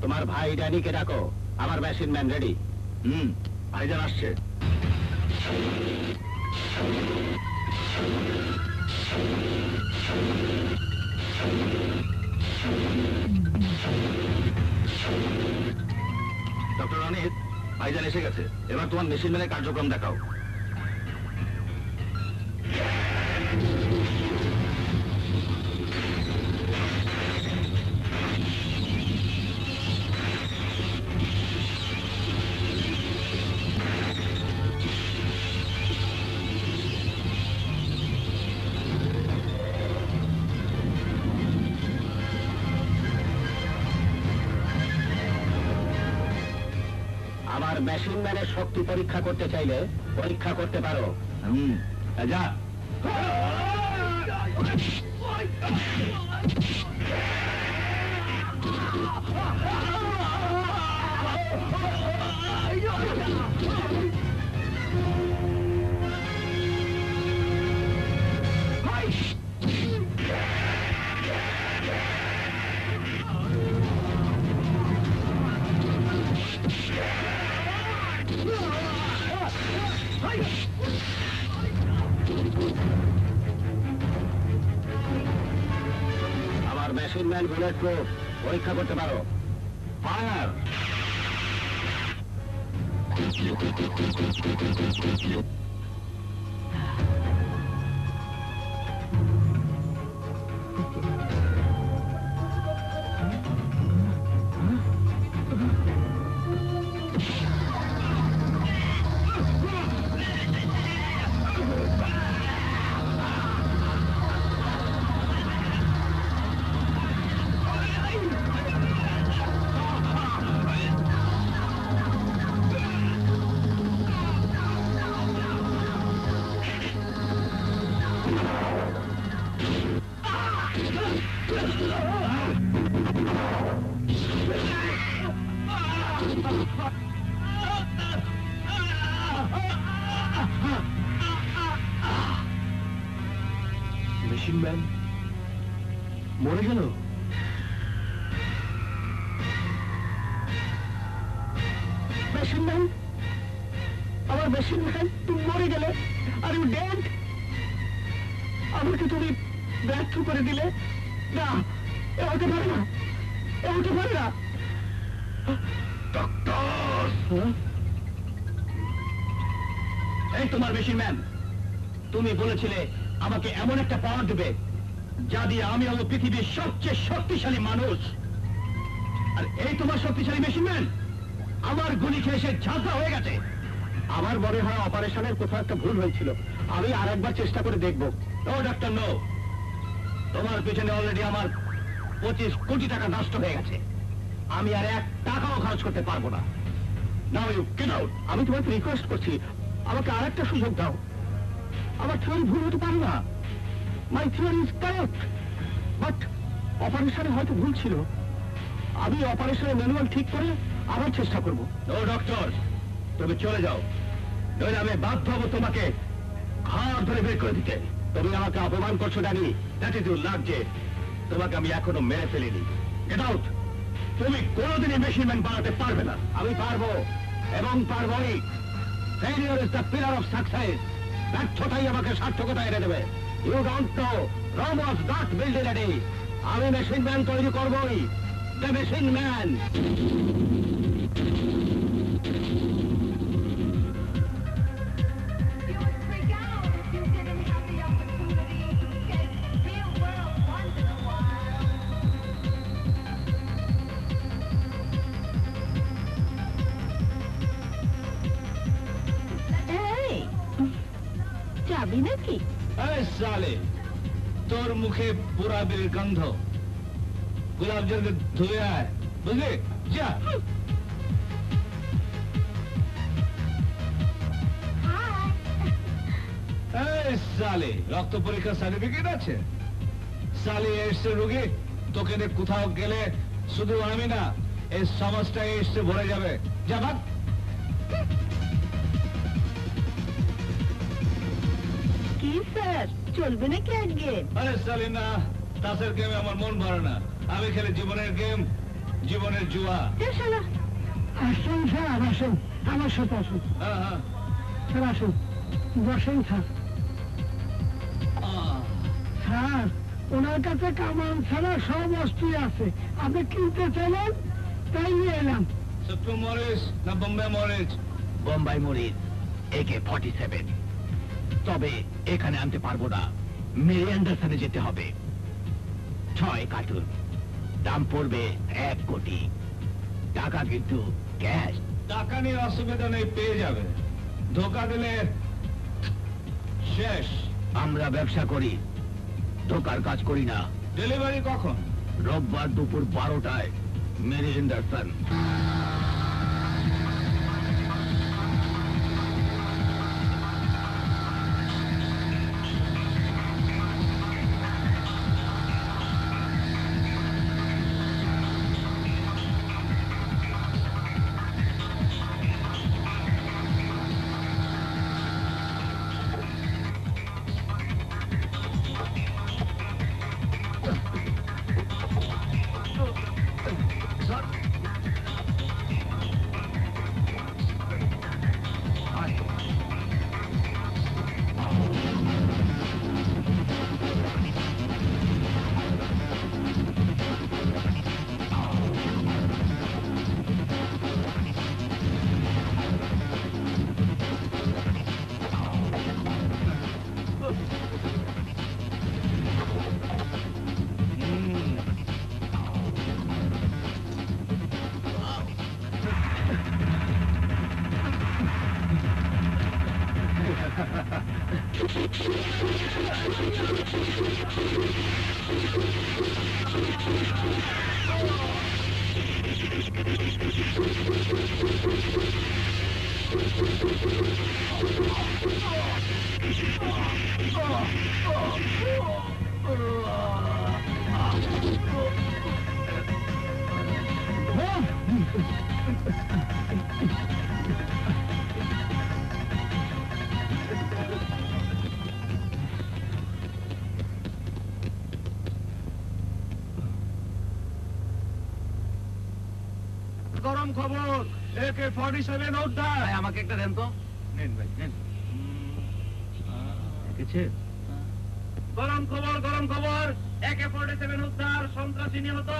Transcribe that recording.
তোমার ভাই ড্যানিকে ডাকো, আমার মেশিন ম্যান রেডি। ভাইজান আসছে। ডক্টর অনিত, ভাইজান এসে গেছে, এবার তোমার মেশিন ম্যানের কার্যক্রম দেখাও। আমার মেশিন ম্যানের শক্তি পরীক্ষা করতে চাইলে পরীক্ষা করতে পারো। যা। আমার মেশিন ম্যান বুলেট প্রুফ পরীক্ষা করতে পারো। ফায়ার। মেশিন ম্যান মরে গেল। মেশিন ম্যান, আমার মেশিন ম্যান, তুমি মরে গেলে। Are you dead. আমাকে তুমি ব্যর্থ করে দিলে। না, এ হতে পারে না, এ হতে পারে না। ডক্টর, এই তোমার মেশিন ম্যান, তুমি বলেছিলে আমাকে এমন একটা পাওয়ার দেবে যা দিয়ে আমি হব পৃথিবীর সবচেয়ে শক্তিশালী মানুষ। আর এই তোমার শক্তিশালী মেশিন ম্যান আমার গুলি খেয়ে সে ঝাঁঝা হয়ে গেছে। আমার মনে হয় অপারেশনের কোথাও একটা ভুল হয়েছিল, আমি আর একবার চেষ্টা করে দেখবো। নো ডাক্তার নো, তোমার পেছনে অলরেডি আমার 25 কোটি টাকা নষ্ট হয়ে গেছে, আমি আর 1 টাকাও খরচ করতে পারবো না। Now you get out. আমি তোমাকে রিকোয়েস্ট করছি, আমাকে আর একটা সুযোগ দাও। আমার থিওরি ভুল হতে পারে না, মাই থিওরি ইজ কারেক্ট, বাট অপারেশনে হয়তো ভুল ছিল। আমি অপারেশনের ম্যানুয়াল ঠিক করে আবার চেষ্টা করব। নো ডক্টর, তুমি চলে যাও, নইলে আমি বাধ্য হবো তোমাকে ঘাড় ধরে বের করে দিতে। তুমি আমাকে অপমান করছো Danny, that is your lakh যে তোমাকে আমি এখনো মেরে ফেলিনি। Get out. তুমি কোনোদিনই মেশিন ম্যান বানাতে পারবে না। আমি পারবো এবং পারবই। Failure is the pillar of success. ব্যর্থতাই আমাকে সার্থকতা এনে দেবে। You don't know, Rome was not build in a day. আমি মেশিন ম্যান তৈরি করবই, দ্য মেশিন ম্যান। যাবি নাকি? সালে তোর মুখে পুরা বিড়ির গন্ধ, গোলাপ জলকে ধুয়ে আয়, বুঝলি? যা। সালে রক্ত পরীক্ষার সার্টিফিকেট আছে? সালে এসছে রোগী, তোকে কোথাও গেলে শুধু আমি না, এই সমাজটা এসে ভরে যাবে। যা ভাগ। কি স্যার, চলবে নাকি আজকে? আরে সালি না, তাসের গেমে আমার মন ভরে না। আমি খেলে জীবনের গেম, জীবনের জুয়া। আসুন স্যার, আসুন আমার সাথে আসুন। হ্যাঁ হ্যাঁ, স্যার আসুন, বসেন স্যার। স্যার, ওনার কাছে কামান ছাড়া সব অস্ত্র আছে, আপনি কিনতে চাইলেন তাই নিয়ে এলাম। সত্যু মরিস না বোম্বে মরিস? বোম্বাই মরিচ AK-47, তবে এখানে আনতে পারবো না, মেরি অ্যান্ডারসনে যেতে হবে। 6 কার্টুন, দাম পড়বে 1 কোটি টাকা, কিন্তু ক্যাশ। টাকা নিয়ে অসুবিধা নেই, পেয়ে যাবে। ধোকা দিলে শেষ। আমরা ব্যবসা করি, ধোকার কাজ করি না। ডেলিভারি কখন? রোববার দুপুর 12টায়, মেরি অ্যান্ডারসন। গরম খবর, AK-47 উদ্ধার। আমাকে একটা দেন তো। নেন ভাই, নেন। দেখেছে? গরম খবর, গরম খবর, AK-47 উদ্ধার, সন্ত্রাসী নিহত।